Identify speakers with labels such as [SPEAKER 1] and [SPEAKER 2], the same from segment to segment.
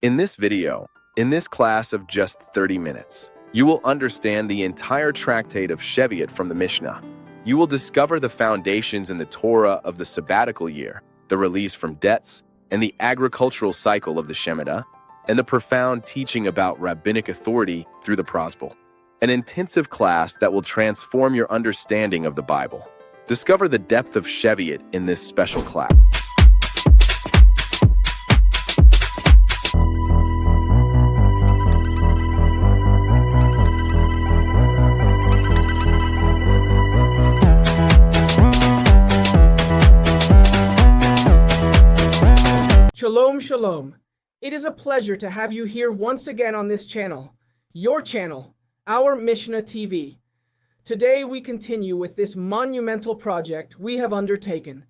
[SPEAKER 1] In this video, in this class of just 30 minutes, you will understand the entire Tractate of Shevi'it from the Mishna. You will discover the foundations in the Torah of the Sabbatical Year, the release from debts, and the agricultural cycle of the Shemitah, and the profound teaching about rabbinic authority through the prozbul. An intensive class that will transform your understanding of the Bible. Discover the depth of Shevi'it in this special class.
[SPEAKER 2] Shalom, shalom. It is a pleasure to have you here once again on this channel, your channel, our Mishna TV. Today we continue with this monumental project we have undertaken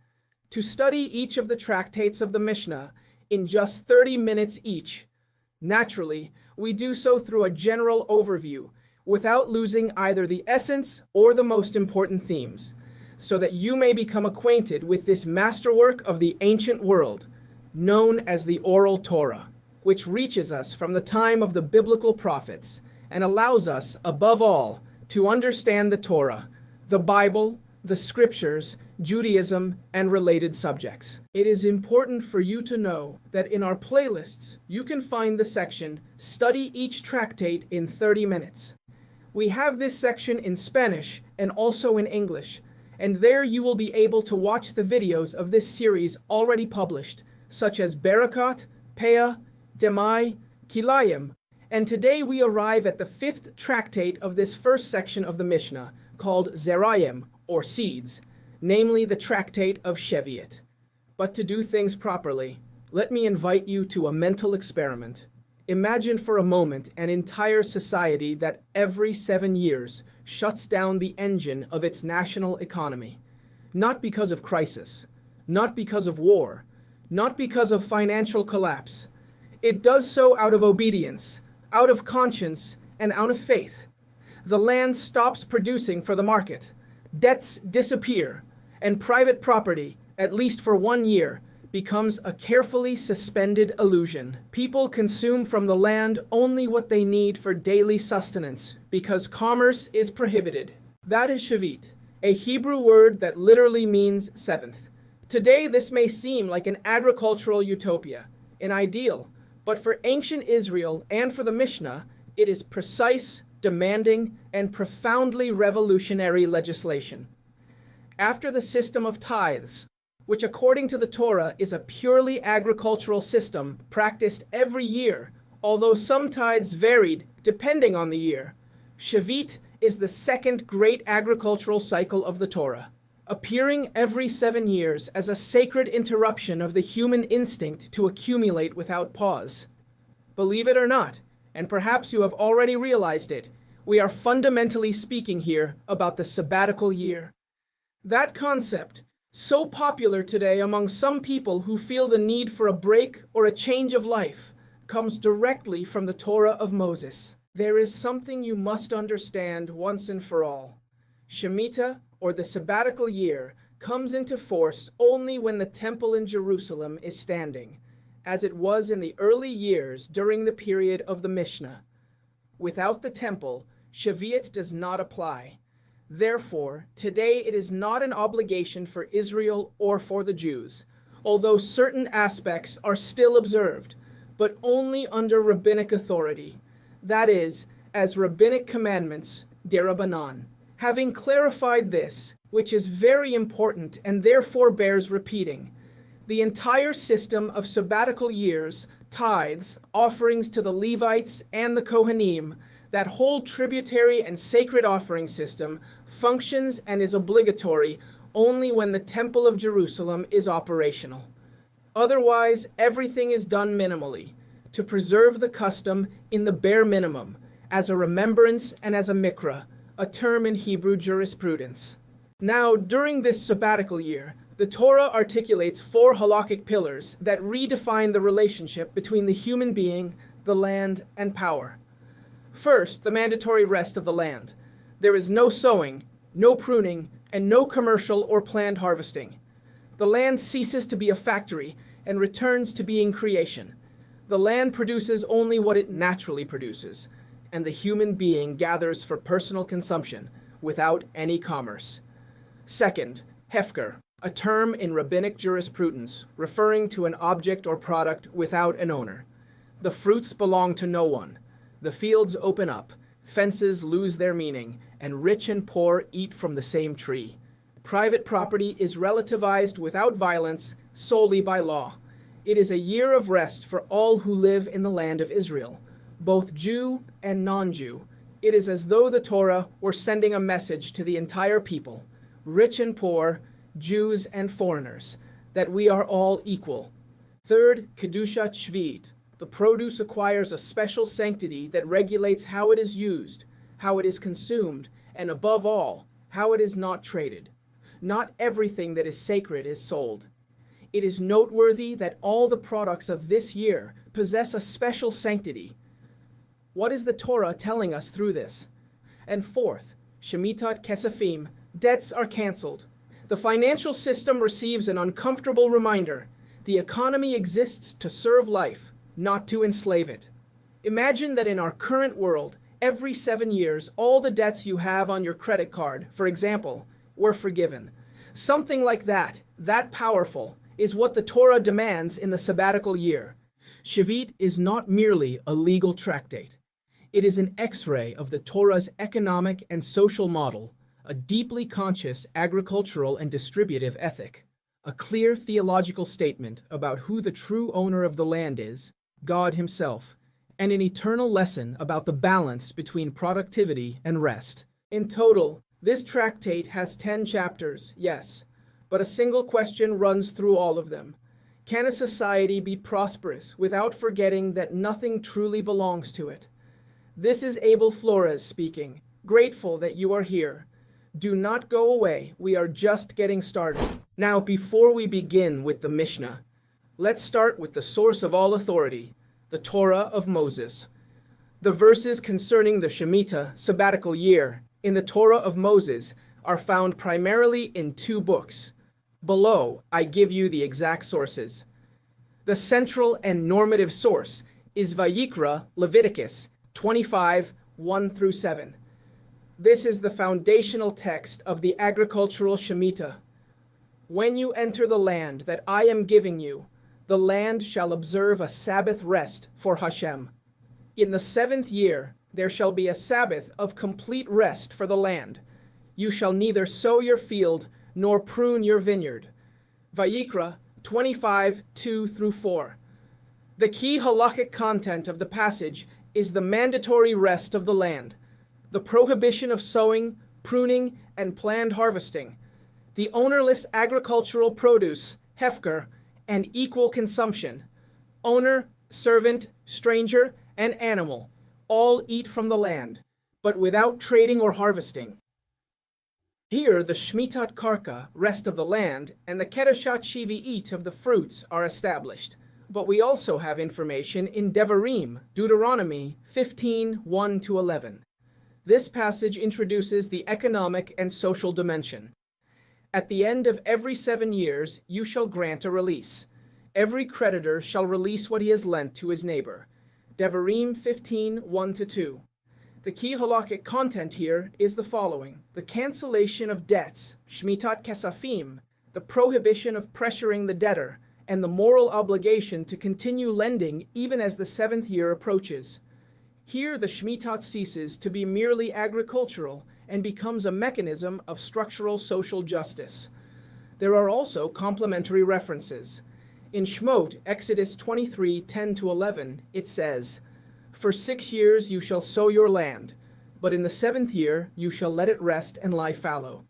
[SPEAKER 2] to study each of the tractates of the Mishna in just 30 minutes each. Naturally, we do so through a general overview without losing either the essence or the most important themes, so that you may become acquainted with this masterwork of the ancient world, known as the Oral Torah, which reaches us from the time of the biblical prophets and allows us, above all, to understand the Torah, the Bible, the Scriptures, Judaism, and related subjects. It is important for you to know that in our playlists, you can find the section Study Each Tractate in 30 Minutes. We have this section in Spanish and also in English, and there you will be able to watch the videos of this series already published, such as Berakat, Peah, Demai, Kilayim, and today we arrive at the fifth tractate of this first section of the Mishnah, called Zerayim, or seeds, namely the Tractate of Shevi'it. But to do things properly, let me invite you to a mental experiment. Imagine for a moment an entire society that every 7 years shuts down the engine of its national economy, not because of crisis, not because of war, not because of financial collapse. It does so out of obedience, out of conscience, and out of faith. The land stops producing for the market, debts disappear, and private property, at least for 1 year, becomes a carefully suspended illusion. People consume from the land only what they need for daily sustenance, because commerce is prohibited. That is Shevi'it, a Hebrew word that literally means seventh. Today, this may seem like an agricultural utopia, an ideal, but for ancient Israel and for the Mishnah, it is precise, demanding, and profoundly revolutionary legislation. After the system of tithes, which according to the Torah is a purely agricultural system practiced every year, although some tithes varied depending on the year, Shevi'it is the second great agricultural cycle of the Torah, appearing every 7 years as a sacred interruption of the human instinct to accumulate without pause. Believe it or not, and perhaps you have already realized it, we are fundamentally speaking here about the Sabbatical Year. That concept, so popular today among some people who feel the need for a break or a change of life, comes directly from the Torah of Moses. There is something you must understand once and for all. Shemitah, or the Sabbatical Year, comes into force only when the temple in Jerusalem is standing, as it was in the early years during the period of the Mishna. Without the temple, Shevi'it does not apply. Therefore, today it is not an obligation for Israel or for the Jews, although certain aspects are still observed, but only under rabbinic authority, that is, as rabbinic commandments, derabanan. Having clarified this, which is very important and therefore bears repeating, the entire system of sabbatical years, tithes, offerings to the Levites and the Kohanim, that whole tributary and sacred offering system functions and is obligatory only when the Temple of Jerusalem is operational. Otherwise, everything is done minimally, to preserve the custom in the bare minimum, as a remembrance and as a mikra, a term in Hebrew jurisprudence. Now, during this sabbatical year, the Torah articulates 4 halakhic pillars that redefine the relationship between the human being, the land, and power. First, the mandatory rest of the land. There is no sowing, no pruning, and no commercial or planned harvesting. The land ceases to be a factory and returns to being creation. The land produces only what it naturally produces, and the human being gathers for personal consumption without any commerce. Second, hefker, a term in rabbinic jurisprudence referring to an object or product without an owner. The fruits belong to no one. The fields open up, fences lose their meaning, and rich and poor eat from the same tree. Private property is relativized without violence solely by law. It is a year of rest for all who live in the land of Israel, both Jew and non-Jew. It is as though the Torah were sending a message to the entire people, rich and poor, Jews and foreigners, that we are all equal. Third, kedushat Shevi'it. The produce acquires a special sanctity that regulates how it is used, how it is consumed, and above all, how it is not traded. Not everything that is sacred is sold. It is noteworthy that all the products of this year possess a special sanctity. What is the Torah telling us through this? And fourth, shemitat kesafim, debts are cancelled. The financial system receives an uncomfortable reminder. The economy exists to serve life, not to enslave it. Imagine that in our current world, every 7 years, all the debts you have on your credit card, for example, were forgiven. Something like that powerful, is what the Torah demands in the Sabbatical Year. Shevi'it is not merely a legal tractate. It is an X-ray of the Torah's economic and social model, a deeply conscious agricultural and distributive ethic, a clear theological statement about who the true owner of the land is, God himself, and an eternal lesson about the balance between productivity and rest. In total, this tractate has 10 chapters, yes, but a single question runs through all of them. Can a society be prosperous without forgetting that nothing truly belongs to it? This is Abel Flores speaking, grateful that you are here. Do not go away, we are just getting started. Now, before we begin with the Mishna, let's start with the source of all authority, the Torah of Moses. The verses concerning the Shemitah, Sabbatical Year, in the Torah of Moses are found primarily in 2 books. Below, I give you the exact sources. The central and normative source is Vayikra, Leviticus 25, 1-7. This is the foundational text of the agricultural Shemitah. When you enter the land that I am giving you, the land shall observe a Sabbath rest for Hashem. In the 7th year, there shall be a Sabbath of complete rest for the land. You shall neither sow your field nor prune your vineyard. Vayikra 25, 2-4. The key halakhic content of the passage is the mandatory rest of the land, the prohibition of sowing, pruning, and planned harvesting, the ownerless agricultural produce, hefker, and equal consumption. Owner, servant, stranger, and animal all eat from the land, but without trading or harvesting. Here, the shemitat karka, rest of the land, and the kedushat Shevi'it of the fruits are established. But we also have information in Devarim, Deuteronomy 15, 1-11. This passage introduces the economic and social dimension. At the end of every 7 years, you shall grant a release. Every creditor shall release what he has lent to his neighbor. Devarim 15, 1-2. The key halakhic content here is the following: the cancellation of debts, shemitat kesafim, the prohibition of pressuring the debtor, and the moral obligation to continue lending even as the 7th year approaches. Here the shemitat ceases to be merely agricultural and becomes a mechanism of structural social justice. There are also complementary references. In Shmot, Exodus 23, 10-11, it says, "For 6 years you shall sow your land, but in the 7th year you shall let it rest and lie fallow,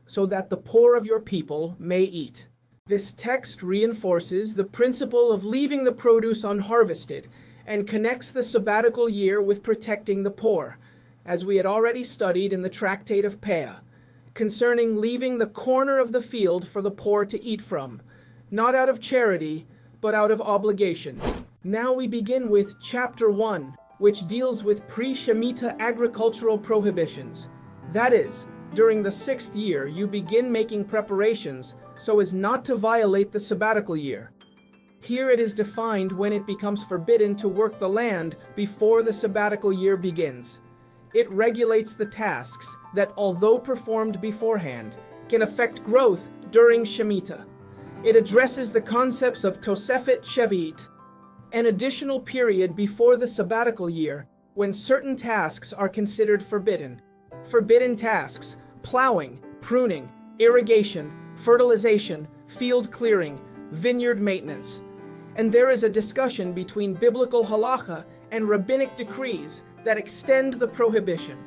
[SPEAKER 2] so that the poor of your people may eat." This text reinforces the principle of leaving the produce unharvested and connects the sabbatical year with protecting the poor, as we had already studied in the Tractate of Peah, concerning leaving the corner of the field for the poor to eat from, not out of charity, but out of obligation. Now we begin with Chapter 1, which deals with pre-Shemitah agricultural prohibitions. That is, during the 6th year you begin making preparations so as not to violate the sabbatical year. Here it is defined when it becomes forbidden to work the land before the sabbatical year begins. It regulates the tasks that, although performed beforehand, can affect growth during Shemitah. It addresses the concepts of Tractate Sheviit, an additional period before the sabbatical year when certain tasks are considered forbidden. Forbidden tasks: plowing, pruning, irrigation, fertilization, field clearing, vineyard maintenance. And there is a discussion between biblical halakha and rabbinic decrees that extend the prohibition.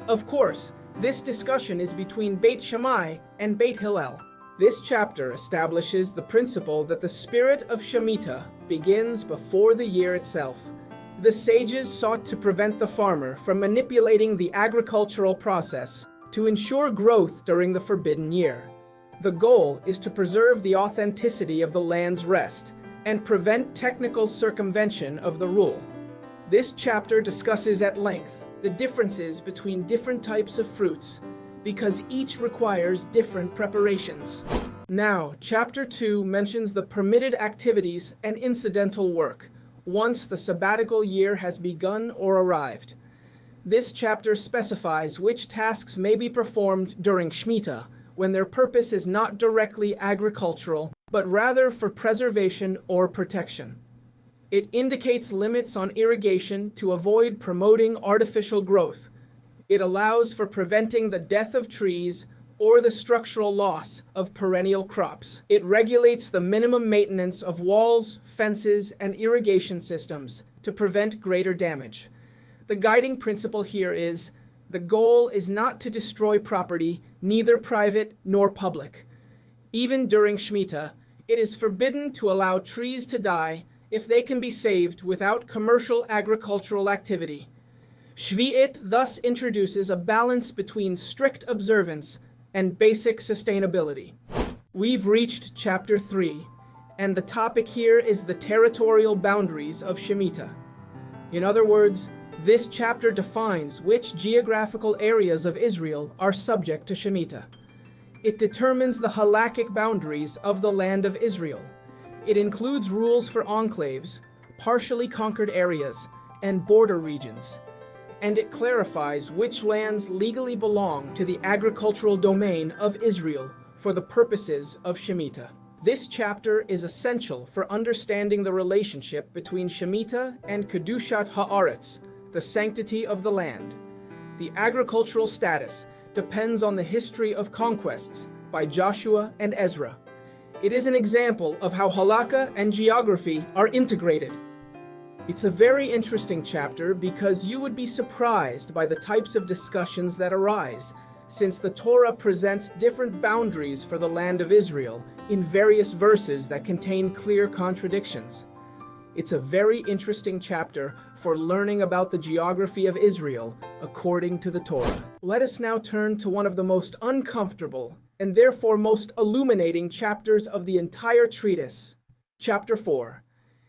[SPEAKER 2] Of course, this discussion is between Beit Shammai and Beit Hillel. This chapter establishes the principle that the spirit of Shemitah begins before the year itself. The sages sought to prevent the farmer from manipulating the agricultural process to ensure growth during the forbidden year. The goal is to preserve the authenticity of the land's rest and prevent technical circumvention of the rule. This chapter discusses at length the differences between different types of fruits because each requires different preparations. Now, Chapter 2 mentions the permitted activities and incidental work once the sabbatical year has begun or arrived. This chapter specifies which tasks may be performed during Shemitah when their purpose is not directly agricultural, but rather for preservation or protection. It indicates limits on irrigation to avoid promoting artificial growth. It allows for preventing the death of trees or the structural loss of perennial crops. It regulates the minimum maintenance of walls, fences, and irrigation systems to prevent greater damage. The guiding principle here is the goal is not to destroy property, neither private nor public. Even during Shemitah, it is forbidden to allow trees to die if they can be saved without commercial agricultural activity. Shevi'it thus introduces a balance between strict observance and basic sustainability. We've reached Chapter 3, and the topic here is the territorial boundaries of Shemitah. In other words, this chapter defines which geographical areas of Israel are subject to Shemitah. It determines the halakhic boundaries of the land of Israel. It includes rules for enclaves, partially conquered areas, and border regions. And it clarifies which lands legally belong to the agricultural domain of Israel for the purposes of Shemitah. This chapter is essential for understanding the relationship between Shemitah and kedushat haaretz, the sanctity of the land. The agricultural status depends on the history of conquests by Joshua and Ezra. It is an example of how halakha and geography are integrated. It's a very interesting chapter because you would be surprised by the types of discussions that arise, since the Torah presents different boundaries for the land of Israel in various verses that contain clear contradictions. It's a very interesting chapter for learning about the geography of Israel according to the Torah. Let us now turn to one of the most uncomfortable and therefore most illuminating chapters of the entire treatise, Chapter 4.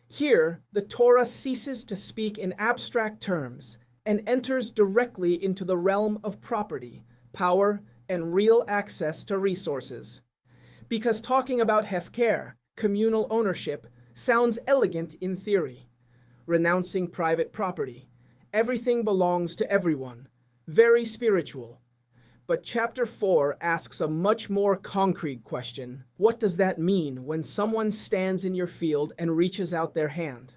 [SPEAKER 2] Here, the Torah ceases to speak in abstract terms and enters directly into the realm of property, power, and real access to resources. Because talking about hefker, communal ownership, sounds elegant in theory. Renouncing private property. Everything belongs to everyone. Very spiritual. But Chapter 4 asks a much more concrete question. What does that mean when someone stands in your field and reaches out their hand?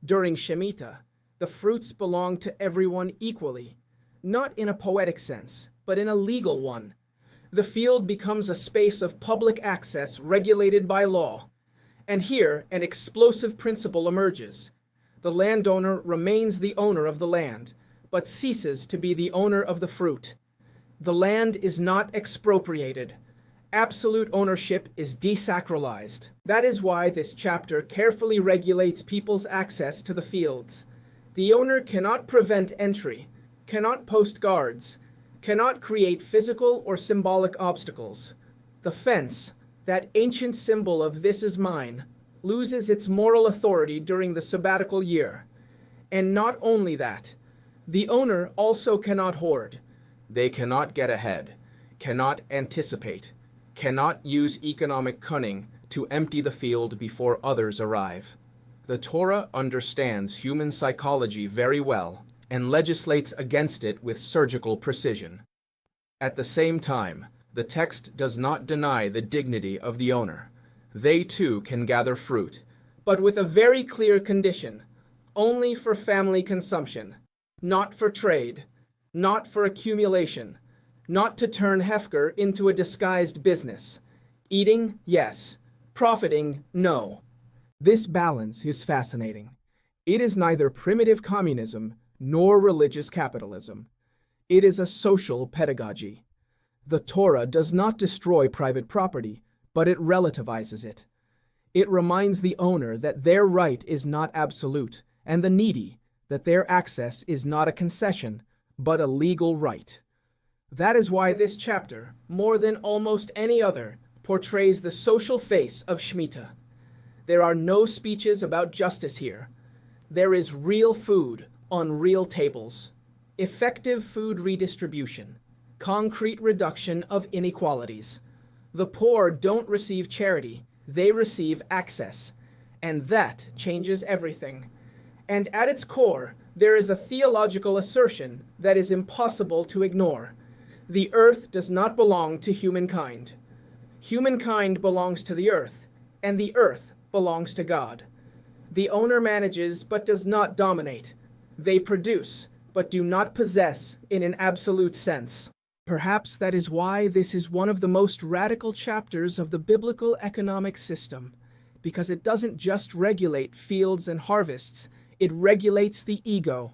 [SPEAKER 2] During Shemitah, the fruits belong to everyone equally, not in a poetic sense, but in a legal one. The field becomes a space of public access regulated by law. And here, an explosive principle emerges. The landowner remains the owner of the land, but ceases to be the owner of the fruit. The land is not expropriated. Absolute ownership is desacralized. That is why this chapter carefully regulates people's access to the fields. The owner cannot prevent entry, cannot post guards, cannot create physical or symbolic obstacles. The fence, that ancient symbol of "this is mine," loses its moral authority during the sabbatical year. And not only that, the owner also cannot hoard. They cannot get ahead, cannot anticipate, cannot use economic cunning to empty the field before others arrive. The Torah understands human psychology very well and legislates against it with surgical precision. At the same time, the text does not deny the dignity of the owner. They too can gather fruit, but with a very clear condition: only for family consumption, not for trade, not for accumulation, not to turn hefker into a disguised business. Eating, yes. Profiting, no. This balance is fascinating. It is neither primitive communism nor religious capitalism. It is a social pedagogy. The Torah does not destroy private property, but it relativizes it. It reminds the owner that their right is not absolute, and the needy that their access is not a concession, but a legal right. That is why this chapter, more than almost any other, portrays the social face of Shemitah. There are no speeches about justice here. There is real food on real tables, effective food redistribution, concrete reduction of inequalities. The poor don't receive charity, they receive access, and that changes everything. And at its core, there is a theological assertion that is impossible to ignore. The earth does not belong to humankind. Humankind belongs to the earth, and the earth belongs to God. The owner manages but does not dominate. They produce but do not possess in an absolute sense. Perhaps that is why this is one of the most radical chapters of the biblical economic system, because it doesn't just regulate fields and harvests, it regulates the ego.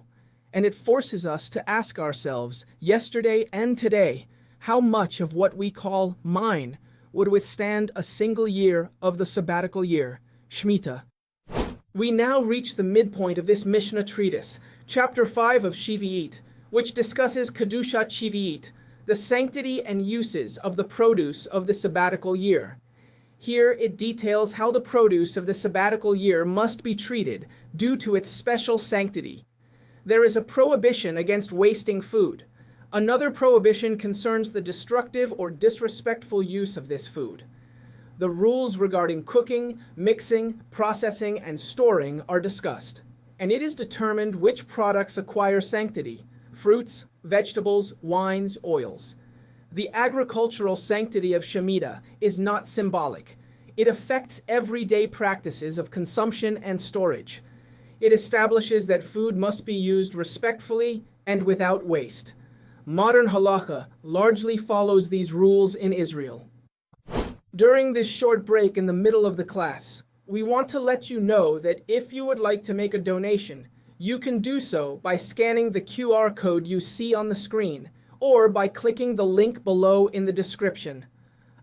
[SPEAKER 2] And it forces us to ask ourselves, yesterday and today, how much of what we call mine would withstand a single year of the Sabbatical Year, Shemitah. We now reach the midpoint of this Mishna treatise, chapter 5 of Shevi'it, which discusses kedushat Shevi'it, the sanctity and uses of the produce of the Sabbatical Year. Here it details how the produce of the Sabbatical Year must be treated due to its special sanctity. There is a prohibition against wasting food. Another prohibition concerns the destructive or disrespectful use of this food. The rules regarding cooking, mixing, processing, and storing are discussed, and it is determined which products acquire sanctity: fruits, vegetables, wines, oils. The agricultural sanctity of Shemitah is not symbolic. It affects everyday practices of consumption and storage. It establishes that food must be used respectfully and without waste. Modern Halakha largely follows these rules in Israel. During this short break in the middle of the class, we want to let you know that if you would like to make a donation, you can do so by scanning the QR code you see on the screen, or by clicking the link below in the description.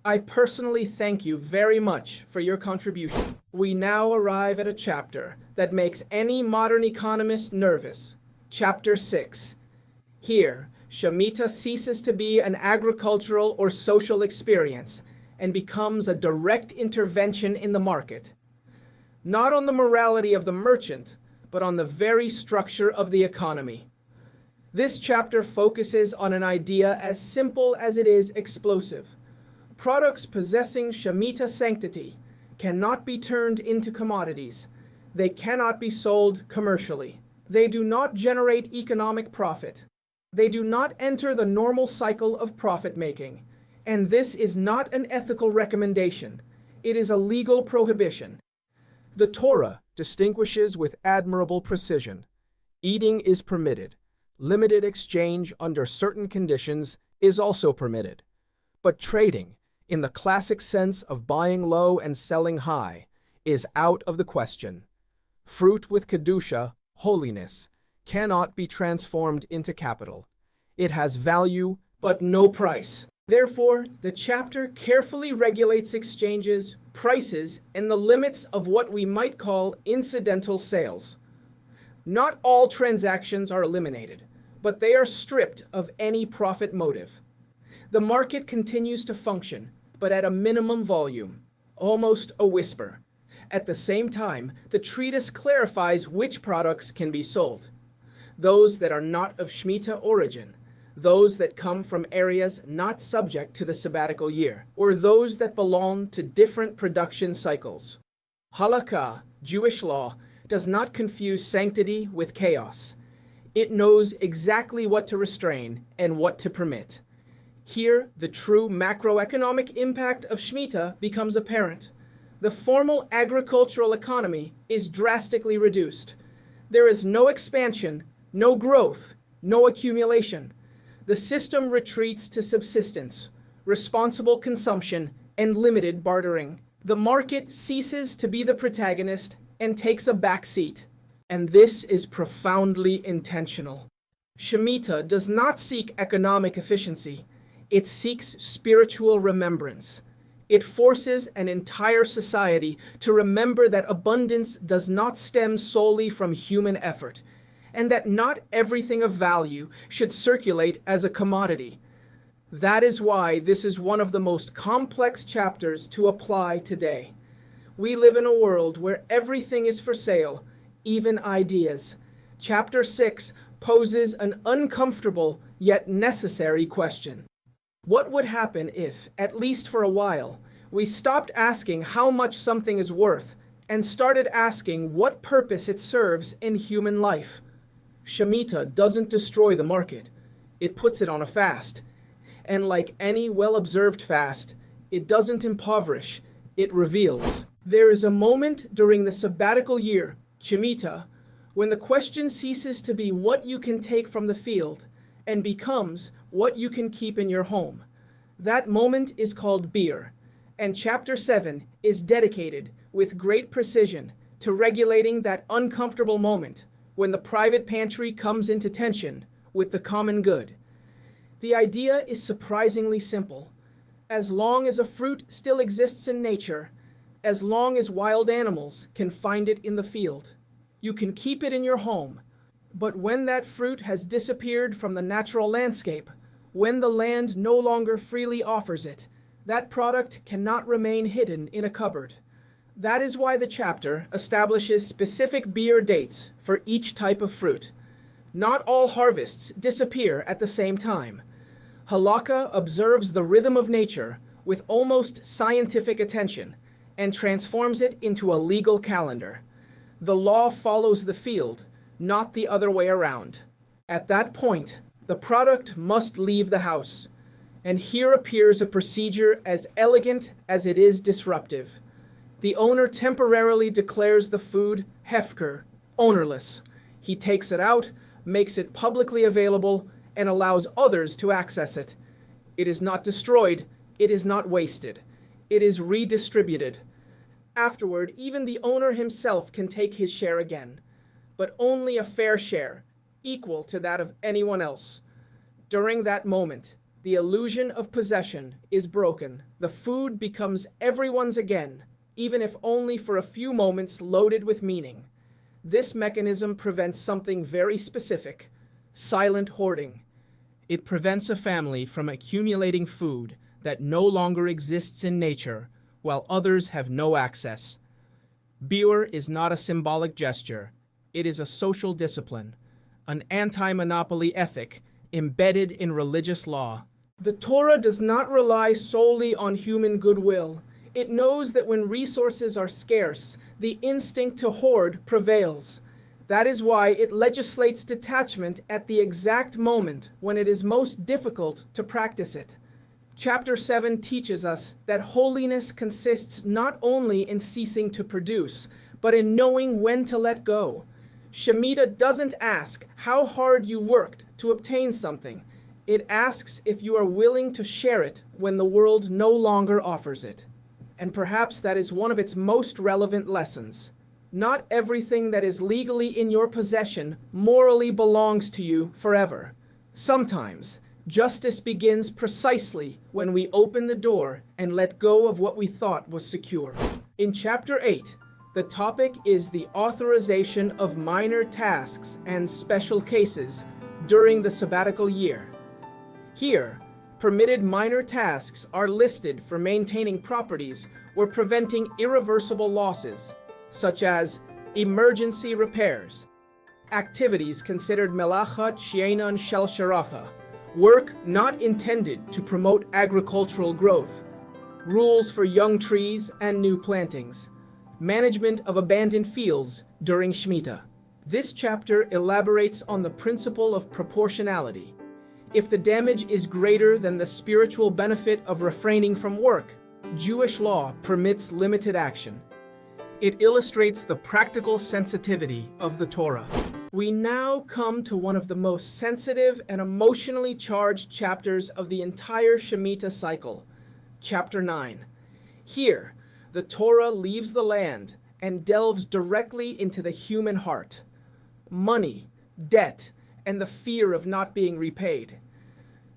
[SPEAKER 2] I personally thank you very much for your contribution. We now arrive at a chapter that makes any modern economist nervous. Chapter 6. Here, Shemitah ceases to be an agricultural or social experience and becomes a direct intervention in the market. Not on the morality of the merchant, but on the very structure of the economy. This chapter focuses on an idea as simple as it is explosive. Products possessing Shemitah sanctity cannot be turned into commodities. They cannot be sold commercially. They do not generate economic profit. They do not enter the normal cycle of profit making. And this is not an ethical recommendation. It is a legal prohibition. The Torah distinguishes with admirable precision. Eating is permitted. Limited exchange under certain conditions is also permitted. But trading, in the classic sense of buying low and selling high, is out of the question. Fruit with kedusha, holiness, cannot be transformed into capital. It has value, but no price. Therefore, the chapter carefully regulates exchanges, prices, and the limits of what we might call incidental sales. Not all transactions are eliminated, but they are stripped of any profit motive. The market continues to function, but at a minimum volume, almost a whisper. At the same time, the treatise clarifies which products can be sold. Those that are not of Shemitah origin, those that come from areas not subject to the sabbatical year, or those that belong to different production cycles. Halakha, Jewish law, does not confuse sanctity with chaos. It knows exactly what to restrain and what to permit. Here, the true macroeconomic impact of Shemitah becomes apparent. The formal agricultural economy is drastically reduced. There is no expansion, no growth, no accumulation. The system retreats to subsistence, responsible consumption, and limited bartering. The market ceases to be the protagonist and takes a back seat. And this is profoundly intentional. Shemitah does not seek economic efficiency. It seeks spiritual remembrance. It forces an entire society to remember that abundance does not stem solely from human effort, and that not everything of value should circulate as a commodity. That is why this is one of the most complex chapters to apply today. We live in a world where everything is for sale, even ideas. Chapter 6 poses an uncomfortable yet necessary question. What would happen if, at least for a while, we stopped asking how much something is worth and started asking what purpose it serves in human life? Shemitah doesn't destroy the market. It puts it on a fast. And like any well-observed fast, it doesn't impoverish, it reveals. There is a moment during the sabbatical year, Shemitah, when the question ceases to be what you can take from the field and becomes what you can keep in your home. That moment is called biur, and chapter 7 is dedicated with great precision to regulating that uncomfortable moment when the private pantry comes into tension with the common good. The idea is surprisingly simple. As long as a fruit still exists in nature, as long as wild animals can find it in the field, you can keep it in your home. But when that fruit has disappeared from the natural landscape, when the land no longer freely offers it, that product cannot remain hidden in a cupboard. That is why the chapter establishes specific biur dates for each type of fruit. Not all harvests disappear at the same time. Halakha observes the rhythm of nature with almost scientific attention and transforms it into a legal calendar. The law follows the field, not the other way around. At that point, the product must leave the house. And here appears a procedure as elegant as it is disruptive. The owner temporarily declares the food hefker, ownerless. He takes it out, makes it publicly available, and allows others to access it. It is not destroyed, it is not wasted. It is redistributed. Afterward, even the owner himself can take his share again, but only a fair share, equal to that of anyone else. During that moment, the illusion of possession is broken. The food becomes everyone's again, even if only for a few moments loaded with meaning. This mechanism prevents something very specific: silent hoarding. It prevents a family from accumulating food that no longer exists in nature, while others have no access. Biur is not a symbolic gesture. It is a social discipline, an anti-monopoly ethic embedded in religious law. The Torah does not rely solely on human goodwill. It knows that when resources are scarce, the instinct to hoard prevails. That is why it legislates detachment at the exact moment when it is most difficult to practice it. Chapter 7 teaches us that holiness consists not only in ceasing to produce, but in knowing when to let go. Shemitah doesn't ask how hard you worked to obtain something. It asks if you are willing to share it when the world no longer offers it. And perhaps that is one of its most relevant lessons. Not everything that is legally in your possession morally belongs to you forever. Sometimes, justice begins precisely when we open the door and let go of what we thought was secure. In Chapter 8, the topic is the authorization of minor tasks and special cases during the sabbatical year. Here, permitted minor tasks are listed for maintaining properties or preventing irreversible losses, such as emergency repairs, activities considered melachat she'enan shel sharacha, Work not intended to promote agricultural growth. Rules for young trees and new plantings. Management of abandoned fields during Shemitah. This chapter elaborates on the principle of proportionality. If the damage is greater than the spiritual benefit of refraining from work, Jewish law permits limited action. It illustrates the practical sensitivity of the Torah. We now come to one of the most sensitive and emotionally charged chapters of the entire Shemitah cycle, chapter 9. Here, the Torah leaves the land and delves directly into the human heart. Money, debt, and the fear of not being repaid.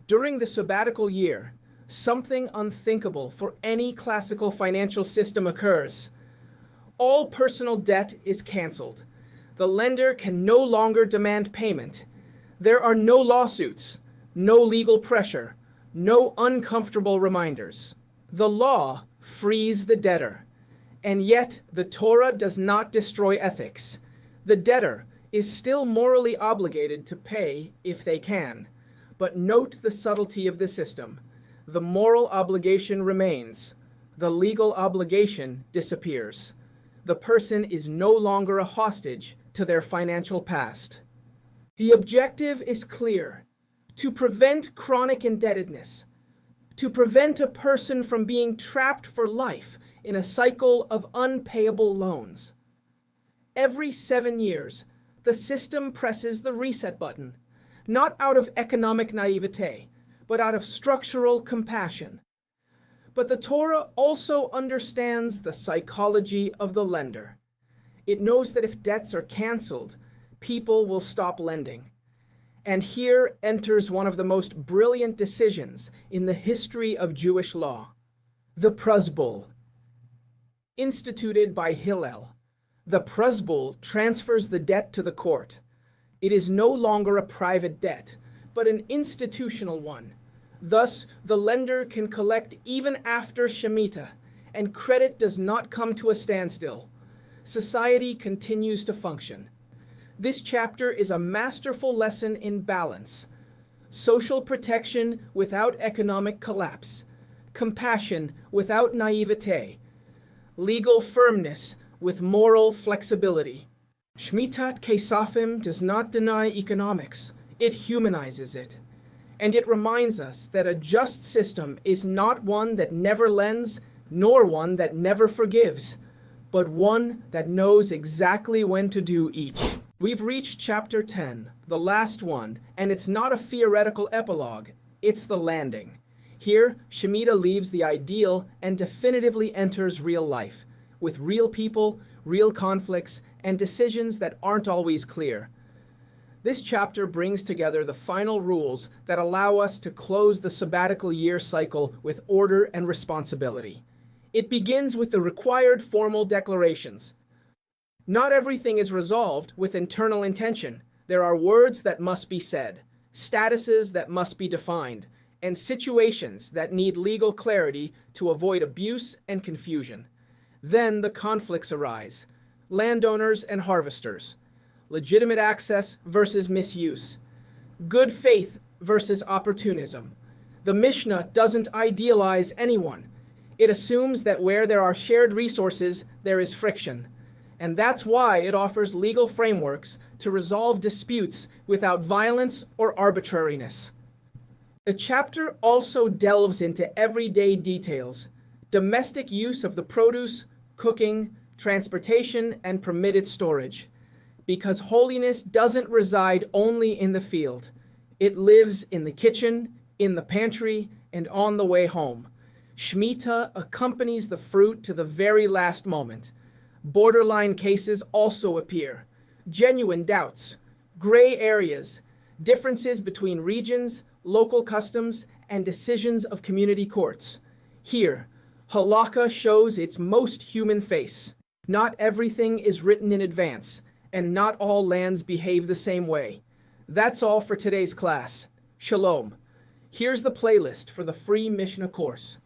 [SPEAKER 2] During the Sabbatical Year, something unthinkable for any classical financial system occurs. All personal debt is canceled. The lender can no longer demand payment. There are no lawsuits, no legal pressure, no uncomfortable reminders. The law frees the debtor. And yet, the Torah does not destroy ethics. The debtor is still morally obligated to pay if they can. But note the subtlety of the system. The moral obligation remains. The legal obligation disappears. The person is no longer a hostage to their financial past. The objective is clear: to prevent chronic indebtedness, to prevent a person from being trapped for life in a cycle of unpayable loans. Every 7 years, the system presses the reset button, not out of economic naivete, but out of structural compassion. But the Torah also understands the psychology of the lender. It knows that if debts are canceled, people will stop lending. And here enters one of the most brilliant decisions in the history of Jewish law. The prozbul. Instituted by Hillel, the prozbul transfers the debt to the court. It is no longer a private debt, but an institutional one. Thus, the lender can collect even after Shemitah, and credit does not come to a standstill. Society continues to function. This chapter is a masterful lesson in balance. Social protection without economic collapse. Compassion without naivete. Legal firmness with moral flexibility. Shemitat kesafim does not deny economics. It humanizes it. And it reminds us that a just system is not one that never lends, nor one that never forgives, but one that knows exactly when to do each. We've reached chapter 10, the last one, and it's not a theoretical epilogue, it's the landing. Here, Shemitah leaves the ideal and definitively enters real life, with real people, real conflicts, and decisions that aren't always clear. This chapter brings together the final rules that allow us to close the sabbatical year cycle with order and responsibility. It begins with the required formal declarations. Not everything is resolved with internal intention. There are words that must be said, statuses that must be defined, and situations that need legal clarity to avoid abuse and confusion. Then the conflicts arise. Landowners and harvesters. Legitimate access versus misuse. Good faith versus opportunism. The Mishna doesn't idealize anyone. It assumes that where there are shared resources, there is friction. And that's why it offers legal frameworks to resolve disputes without violence or arbitrariness. The chapter also delves into everyday details, domestic use of the produce, cooking, transportation, and permitted storage. Because holiness doesn't reside only in the field. It lives in the kitchen, in the pantry, and on the way home. Shemitah accompanies the fruit to the very last moment. Borderline cases also appear. Genuine doubts, gray areas, differences between regions, local customs, and decisions of community courts. Here, Halakha shows its most human face. Not everything is written in advance, and not all lands behave the same way. That's all for today's class. Shalom. Here's the playlist for the free Mishna course.